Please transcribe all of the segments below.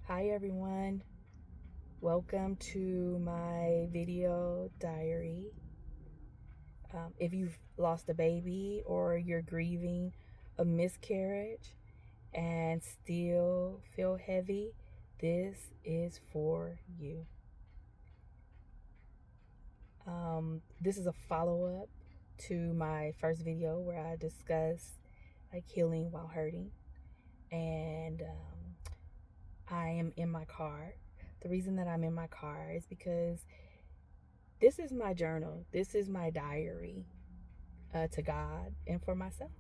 Hi everyone, welcome to my video diary. If you've lost a baby or you're grieving a miscarriage and still feel heavy, this is for you. This is a follow-up to my first video where I discussed like healing while hurting, and I am in my car. The reason that I'm in my car is because this is my journal. This is my diary to God and for myself.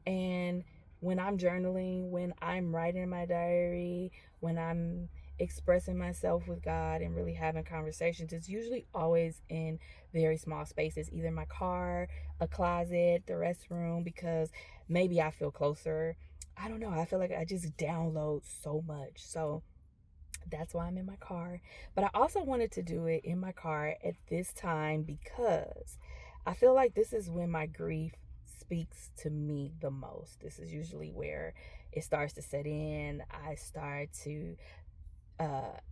And when I'm journaling, when I'm writing my diary, when I'm expressing myself with God and really having conversations, it's usually always in very small spaces, either my car, a closet, the restroom, because maybe I feel closer. I don't know. I feel like I just download so much. So that's why I'm in my car. But I also wanted to do it in my car at this time because I feel like this is when my grief speaks to me the most. This is usually where it starts to set in. I start to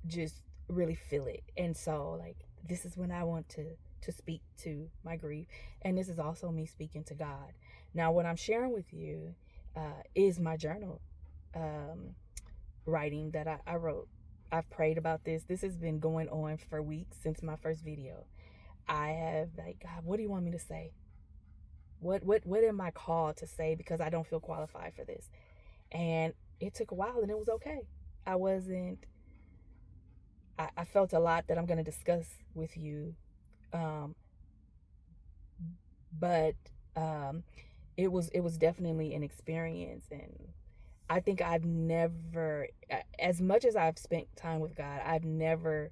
just really feel it. And so like this is when I want to speak to my grief. And this is also me speaking to God. Now what I'm sharing with you is my journal. Writing that I wrote. I've prayed about this. This has been going on for weeks since my first video. I have like, God, what do you want me to say? What am I called to say? Because I don't feel qualified for this. And it took a while and it was okay. I wasn't I felt a lot that I'm gonna discuss with you. Um, but it was definitely an experience, and I think I've never, as much as I've spent time with God, I've never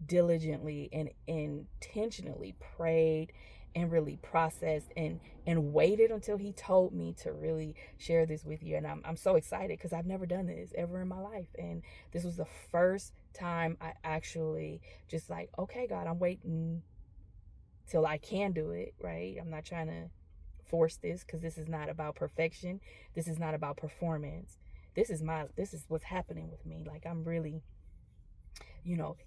diligently and intentionally prayed and really processed and waited until he told me to really share this with you. And I'm so excited because I've never done this ever in my life. And this was the first time I actually just like, okay, God, I'm waiting till I can do it, right? I'm not trying to force this because this is not about perfection. This is not about performance. This is what's happening with me. Like I'm really,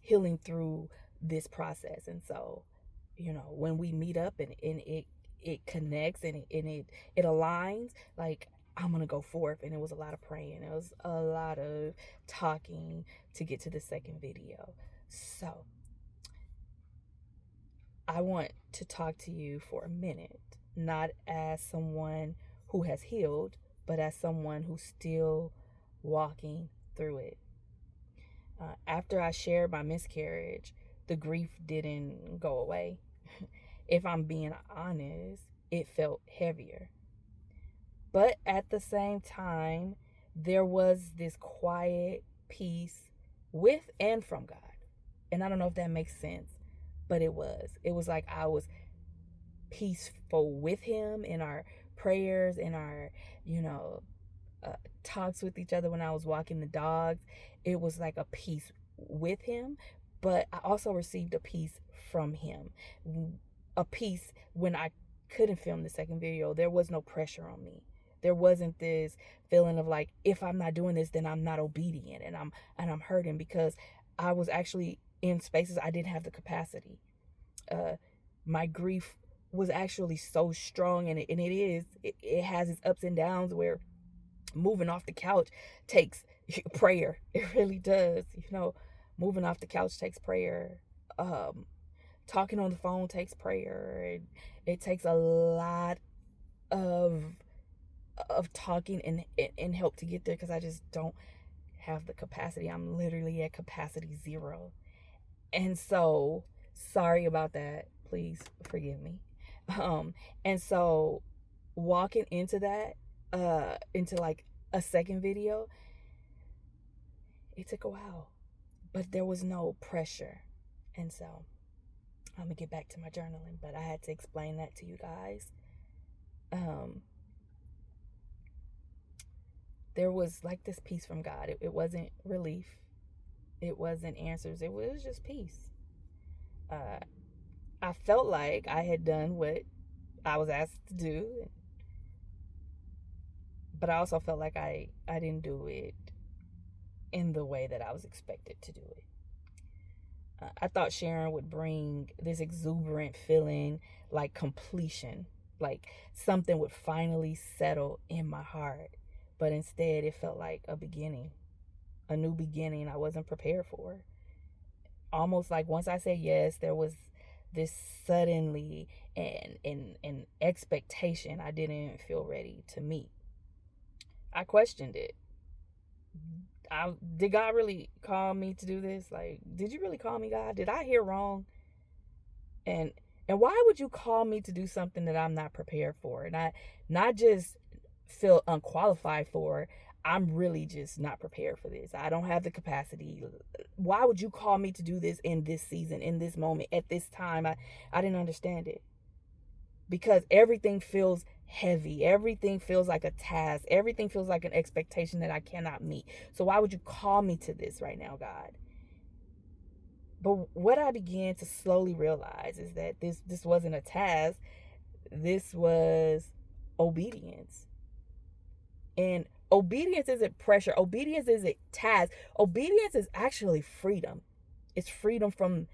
healing through this process. And so, when we meet up and it connects and it aligns, like I'm gonna go forth. And it was a lot of praying. It was a lot of talking to get to the second video. So I want to talk to you for a minute, not as someone who has healed, but as someone who's still walking through it. After I shared my miscarriage, the grief didn't go away. If I'm being honest, it felt heavier. But at the same time, there was this quiet peace with and from God. And I don't know if that makes sense, but it was. It was like I was peaceful with him in our prayers, in our, you know, talks with each other when I was walking the dogs. It was like a peace with him, but I also received a peace from him. A peace when I couldn't film the second video. There was no pressure on me. There wasn't this feeling of like, if I'm not doing this, then I'm not obedient and I'm hurting, because I was actually in spaces I didn't have the capacity. My grief was actually so strong, and it has its ups and downs where moving off the couch takes prayer. It really does. Moving off the couch takes prayer. Talking on the phone takes prayer. It takes a lot of talking and help to get there, because I just don't have the capacity. I'm literally at capacity zero. And so sorry about that. Please forgive me. And so walking into that, into like a second video, it took a while, but there was no pressure. And so I'm gonna get back to my journaling, but I had to explain that to you guys. There was like this peace from God. It wasn't relief. It wasn't answers. It was just peace. I felt like I had done what I was asked to do, but I also felt like I didn't do it in the way that I was expected to do it. I thought sharing would bring this exuberant feeling like completion, like something would finally settle in my heart. But instead, it felt like a beginning, a new beginning I wasn't prepared for. Almost like once I said yes, there was this suddenly and expectation I didn't feel ready to meet. I questioned it. Did God really call me to do this? Like, did you really call me, God? Did I hear wrong? And why would you call me to do something that I'm not prepared for? And I not just feel unqualified for, I'm really just not prepared for this. I don't have the capacity. Why would you call me to do this in this season, in this moment, at this time? I didn't understand it. Because everything feels heavy. Everything feels like a task. Everything feels like an expectation that I cannot meet. So why would you call me to this right now, God? But what I began to slowly realize is that this wasn't a task. This was obedience. And obedience isn't pressure. Obedience isn't task. Obedience is actually freedom. It's freedom from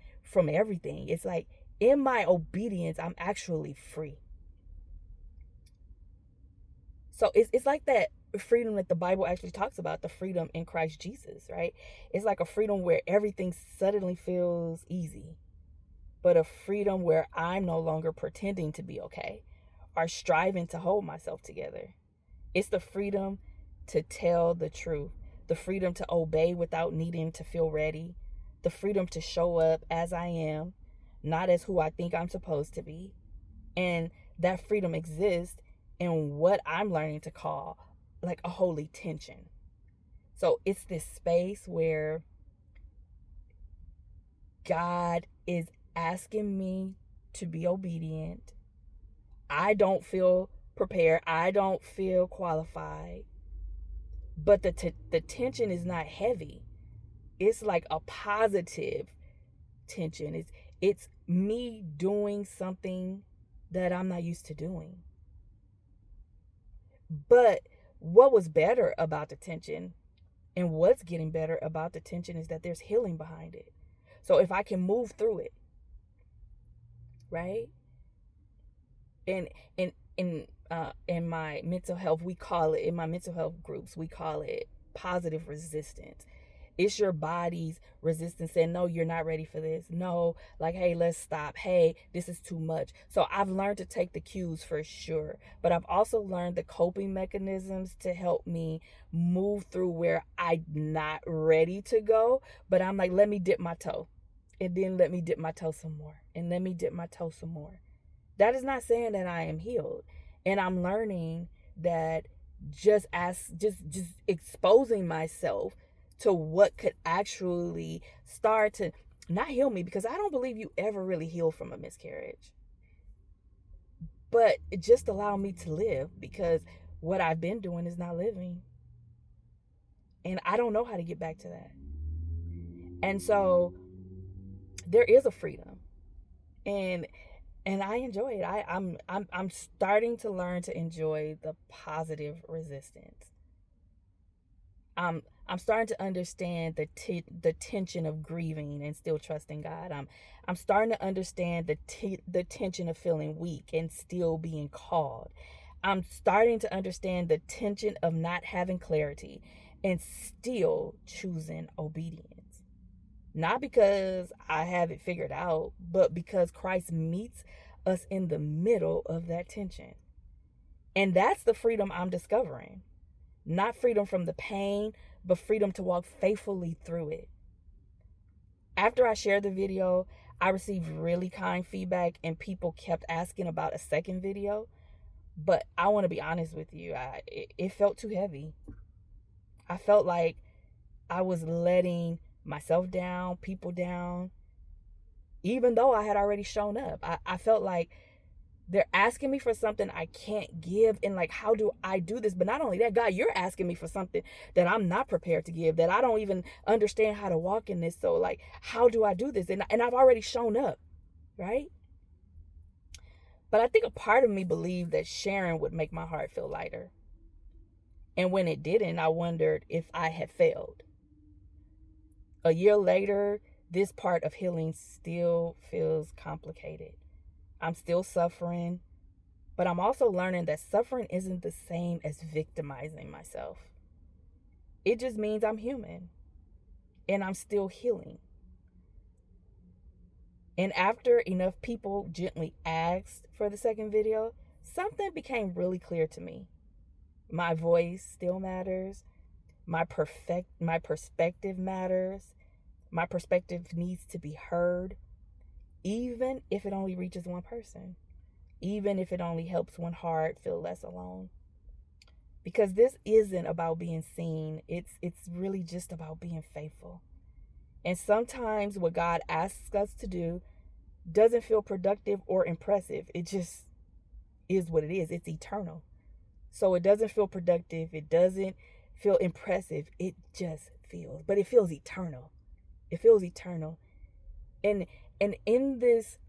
everything. It's like in my obedience, I'm actually free. So it's like that freedom that the Bible actually talks about, the freedom in Christ Jesus, right? It's like a freedom where everything suddenly feels easy, but a freedom where I'm no longer pretending to be okay or striving to hold myself together. It's the freedom to tell the truth, the freedom to obey without needing to feel ready, the freedom to show up as I am, not as who I think I'm supposed to be. And that freedom exists in what I'm learning to call like a holy tension. So it's this space where God is asking me to be obedient. I don't feel prepared. I don't feel qualified. But the tension is not heavy. It's like a positive tension. It's me doing something that I'm not used to doing. But what was better about the tension and what's getting better about the tension is that there's healing behind it. So if I can move through it, right? And in my mental health, we call it, in my mental health groups, we call it positive resistance. It's your body's resistance saying, no, you're not ready for this. No, like, hey, let's stop. Hey, this is too much. So I've learned to take the cues for sure. But I've also learned the coping mechanisms to help me move through where I'm not ready to go. But I'm like, let me dip my toe. And then let me dip my toe some more. And let me dip my toe some more. That is not saying that I am healed. And I'm learning that just exposing myself to what could actually start to not heal me, because I don't believe you ever really heal from a miscarriage, but it just allow me to live, because what I've been doing is not living, and I don't know how to get back to that. And so there is a freedom, and I enjoy it. I'm starting to learn to enjoy the positive resistance. I'm starting to understand the tension of grieving and still trusting God. I'm starting to understand the tension of feeling weak and still being called. I'm starting to understand the tension of not having clarity and still choosing obedience. Not because I have it figured out, but because Christ meets us in the middle of that tension. And that's the freedom I'm discovering. Not freedom from the pain, but freedom to walk faithfully through it. After I shared the video, I received really kind feedback and people kept asking about a second video. But I want to be honest with you, it felt too heavy. I felt like I was letting myself down, people down, even though I had already shown up. I felt like they're asking me for something I can't give. And like, how do I do this? But not only that, God, you're asking me for something that I'm not prepared to give, that I don't even understand how to walk in this. So like, how do I do this? And I've already shown up, right? But I think a part of me believed that sharing would make my heart feel lighter. And when it didn't, I wondered if I had failed. A year later, this part of healing still feels complicated. I'm still suffering, but I'm also learning that suffering isn't the same as victimizing myself. It just means I'm human and I'm still healing. And after enough people gently asked for the second video, something became really clear to me. My voice still matters. My perspective matters. My perspective needs to be heard, even if it only reaches one person, even if it only helps one heart feel less alone. Because this isn't about being seen. It's really just about being faithful. And sometimes what God asks us to do doesn't feel productive or impressive. It just is what it is. It's eternal. So it doesn't feel productive. It doesn't feel impressive. It just feels, but it feels eternal. It feels eternal. And in this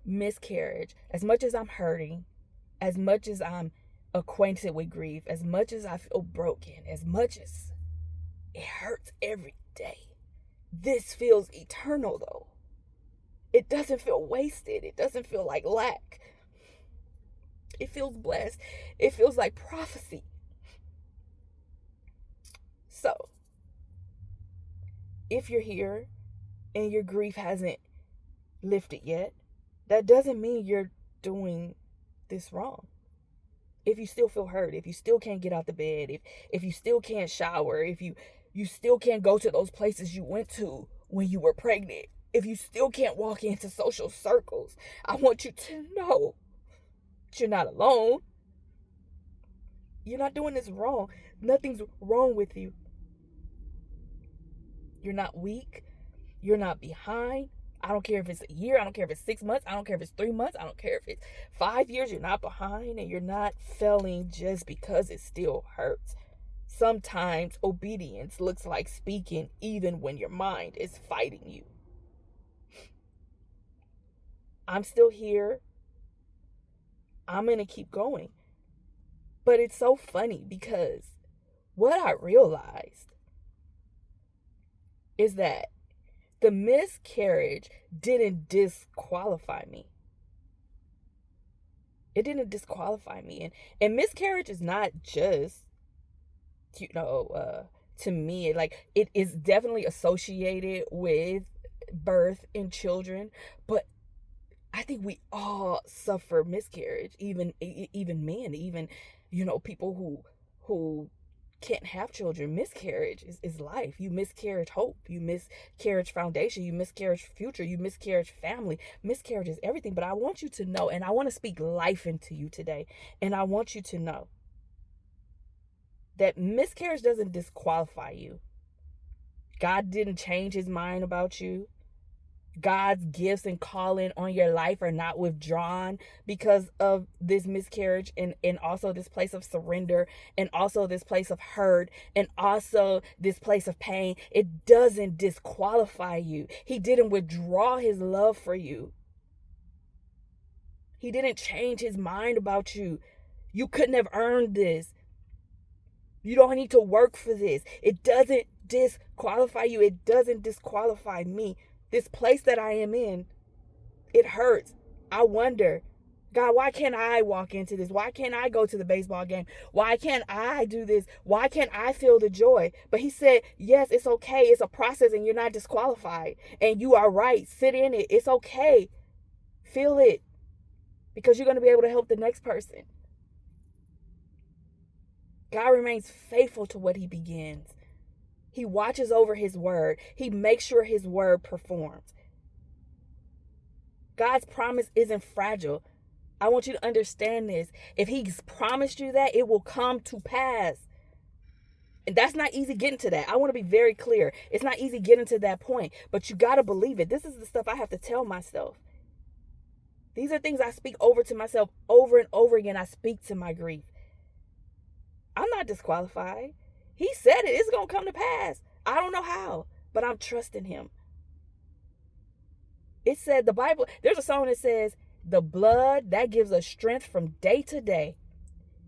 miscarriage, as much as I'm hurting, as much as I'm acquainted with grief, as much as I feel broken, as much as it hurts every day, this feels eternal though. It doesn't feel wasted. It doesn't feel like lack. It feels blessed. It feels like prophecy. So, if you're here and your grief hasn't lifted yet, that doesn't mean you're doing this wrong. If you still feel hurt, if you still can't get out the bed, if you still can't shower, if you still can't go to those places you went to when you were pregnant, if you still can't walk into social circles, I want you to know that you're not alone. You're not doing this wrong. Nothing's wrong with you. You're not weak. You're not behind. I don't care if it's a year. I don't care if it's 6 months. I don't care if it's 3 months. I don't care if it's 5 years. You're not behind, and you're not failing just because it still hurts. Sometimes obedience looks like speaking even when your mind is fighting you. I'm still here. I'm going to keep going. But it's so funny because what I realized is that the miscarriage didn't disqualify me. It didn't disqualify me. And miscarriage is not just, to me, like, it is definitely associated with birth in children, but I think we all suffer miscarriage, even men, even, people who can't have children. Miscarriage is life. You miscarriage hope. You miscarriage foundation. You miscarriage future. You miscarriage family. Miscarriage is everything. But I want you to know, and I want to speak life into you today. And I want you to know that miscarriage doesn't disqualify you. God didn't change his mind about you. God's gifts and calling on your life are not withdrawn because of this miscarriage, and also this place of surrender, and also this place of hurt, and also this place of pain. It doesn't disqualify you. He didn't withdraw his love for you. He didn't change his mind about you. You couldn't have earned this. You don't need to work for this. It doesn't disqualify you. It doesn't disqualify me. This place that I am in, it hurts. I wonder, God, why can't I walk into this? Why can't I go to the baseball game? Why can't I do this? Why can't I feel the joy? But he said, yes, it's okay. It's a process and you're not disqualified. And you are right. Sit in it. It's okay. Feel it. Because you're going to be able to help the next person. God remains faithful to what he begins. He watches over his word. He makes sure his word performs. God's promise isn't fragile. I want you to understand this. If he's promised you that, it will come to pass. And that's not easy getting to that. I want to be very clear. It's not easy getting to that point, but you got to believe it. This is the stuff I have to tell myself. These are things I speak over to myself over and over again. I speak to my grief. I'm not disqualified. He said it. It's going to come to pass. I don't know how, but I'm trusting him. It said, the Bible, there's a song that says, the blood that gives us strength from day to day,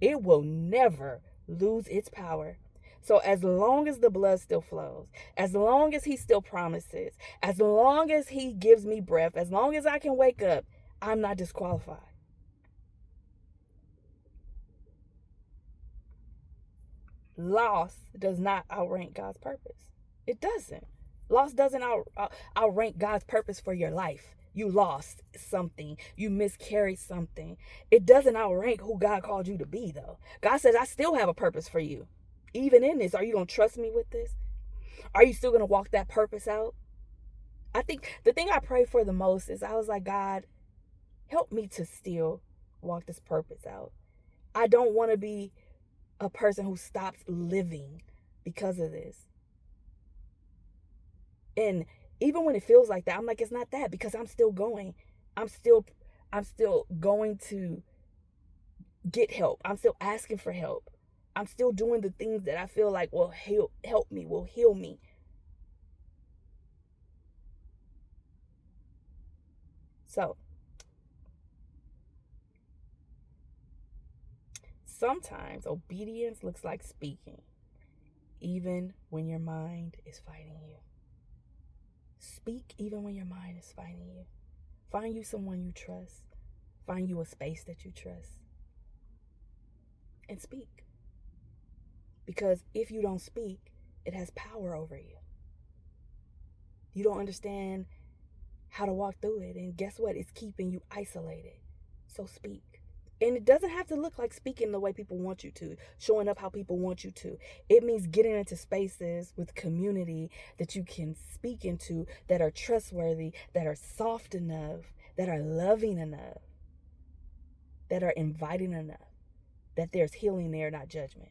it will never lose its power. So as long as the blood still flows, as long as he still promises, as long as he gives me breath, as long as I can wake up, I'm not disqualified. Loss does not outrank God's purpose. It doesn't. Loss doesn't outrank God's purpose for your life. You lost something. You miscarried something. It doesn't outrank who God called you to be, though. God says, I still have a purpose for you. Even in this, are you going to trust me with this? Are you still going to walk that purpose out? I think the thing I pray for the most is I was like, God, help me to still walk this purpose out. I don't want to be a person who stops living because of this. And even when it feels like that, I'm like, it's not that, because I'm still going. I'm still going to get help. I'm still asking for help. I'm still doing the things that I feel like will help me, will heal me. So sometimes obedience looks like speaking, even when your mind is fighting you. Speak even when your mind is fighting you. Find you someone you trust. Find you a space that you trust. And speak. Because if you don't speak, it has power over you. You don't understand how to walk through it. And guess what? It's keeping you isolated. So speak. And it doesn't have to look like speaking the way people want you to, showing up how people want you to. It means getting into spaces with community that you can speak into, that are trustworthy, that are soft enough, that are loving enough, that are inviting enough, that there's healing there, not judgment.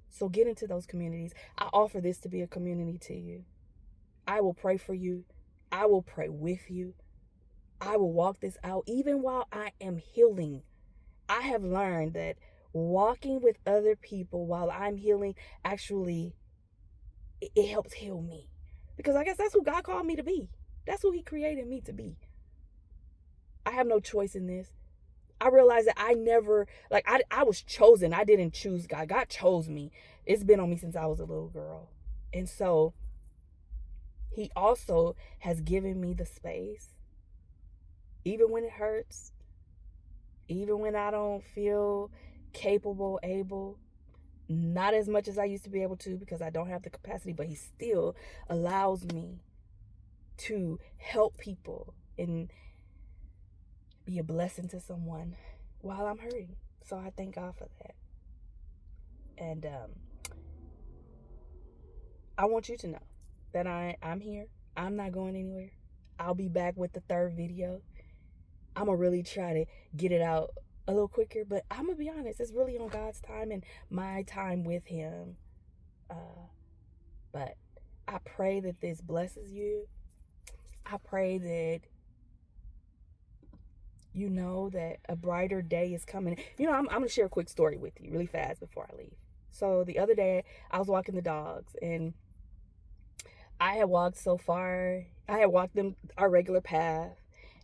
So get into those communities. I offer this to be a community to you. I will pray for you. I will pray with you. I will walk this out even while I am healing. I have learned that walking with other people while I'm healing, actually, it helps heal me. Because I guess that's who God called me to be. That's who he created me to be. I have no choice in this. I realized that I was chosen. I didn't choose God. God chose me. It's been on me since I was a little girl. And so he also has given me the space, even when it hurts, even when I don't feel capable, able, not as much as I used to be able to, because I don't have the capacity, but he still allows me to help people and be a blessing to someone while I'm hurting. So I thank God for that. And I want you to know that I'm here. I'm not going anywhere. I'll be back with the third video. I'm going to really try to get it out a little quicker, but I'm going to be honest, it's really on God's time and my time with him. But I pray that this blesses you. I pray that you know that a brighter day is coming. You know, I'm going to share a quick story with you really fast before I leave. So the other day I was walking the dogs, and I had walked so far. I had walked them our regular path,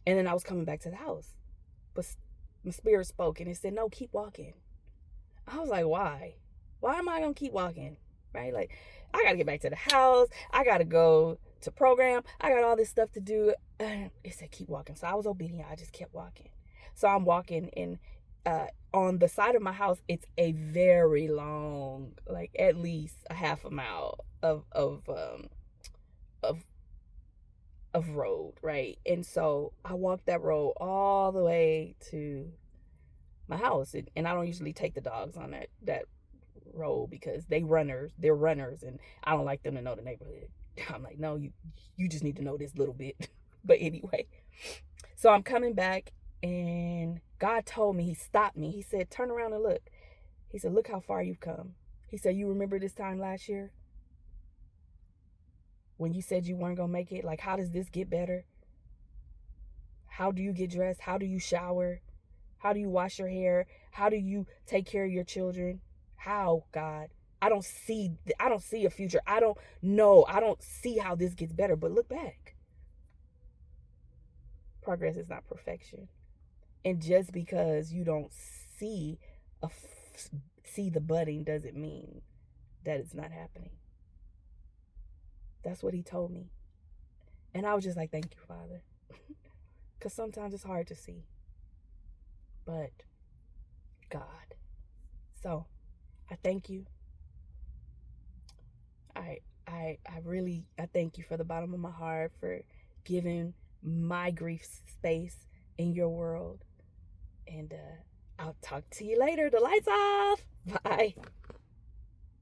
and then I was coming back to the house. But my spirit spoke and it said, no, keep walking. I was like, why? Why am I going to keep walking? Right? Like, I got to get back to the house. I got to go to program. I got all this stuff to do. It said, keep walking. So I was obedient. I just kept walking. So I'm walking, and on the side of my house, it's a very long, like at least a half a mile of road, right? And so I walked that road all the way to my house, and I don't usually take the dogs on that road because they're runners, and I don't like them to know the neighborhood. I'm like, no, you just need to know this little bit. But anyway, so I'm coming back, and God told me, he stopped me. He said, turn around and look. He said, look how far you've come. He said, you remember this time last year when you said you weren't going to make it? Like, how does this get better? How do you get dressed? How do you shower? How do you wash your hair? How do you take care of your children? How, God? I don't see a future. I don't know. I don't see how this gets better, but look back. Progress is not perfection. And just because you don't see the budding doesn't mean that it's not happening. That's what he told me. And I was just like, thank you, Father. Because sometimes it's hard to see. But God. So I thank you. I thank you for the bottom of my heart for giving my grief space in your world. And I'll talk to you later. The lights off. Bye.